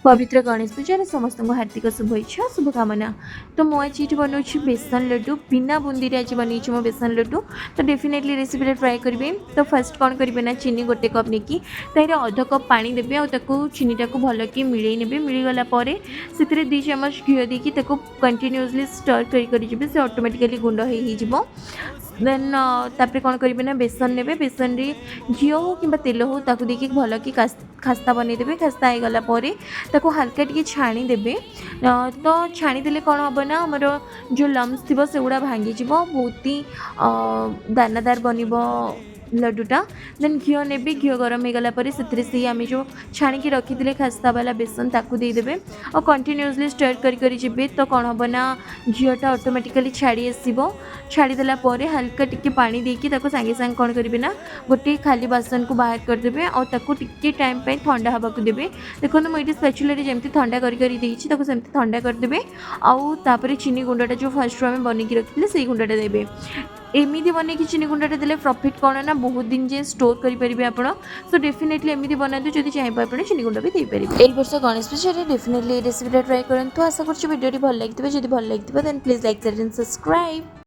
पवित्र गणेश पूजा समस्त हार्दिक शुभेच्छा शुभकामना। तो मु आज ये बनाऊँ बेसन लड्डू बिना बुंदी आज बनई मो बेसन लड्डू। तो डेफिनेटली रेसिपी ट्राए करेंगे। तो फास्ट कौन करेंगे ना चीनी गोटे कप नहीं तार अध कप पानी देवे और चीनीटा को भल कि मिले ने मिलगला से 2 चमच घी देकी कंटिन्यूअसली स्टर करेंगे से ऑटोमेटिकली गुंड हो देन तापर कौन करेंगे ना बेसन ने बेसन रे घी हो कि तेल हो ताकू देखिए भल कि खास्ता बनईदेवे खास्ता हो गलापर ताको हल्का टी छाणीदेवे। तो छाणीदे कौन हम ना आमर जो लम्स थी से गुड़ा भांगी बहुत ही दानादार बन लड्डूटा। देन घी ने घी गरम हो गलापर से आम जो छाणी रखी थे खास्ता वाला बेसन ताकू देदेवे और कंटिन्यूअसली स्टर करेंगे। तो कौन हम ना घीटा ऑटोमेटिकली छाड़ी आसो छाड़ीदेला हल्का टिके पानी देकी सागे सागे कौन करेंगे ना गोटे खाली बासन को बाहर करदे और टिके टाइम पे ठंडा हवा को देवे। देखो मुझे स्पैचुला जमी ठंडा करमती ठंडा करदे आउे चीनी गुंडा जो फर्स्ट आम बनईकी रखी से गुंडाटा देवे। एमती बन चीनी गुंडाटा देले प्रॉफिट कौन ना बहुत दिन जाए स्टोर करेंगे आप। सो डेफिनेटली एमती बनाते जब चाहिए आप चीनी गुंडा भी देपारे। एक वर्ष Ganesh Puja definitely recipe try करूँ। आशा कर भिडियो भल लगी जब भल लगी then please like share and subscribe.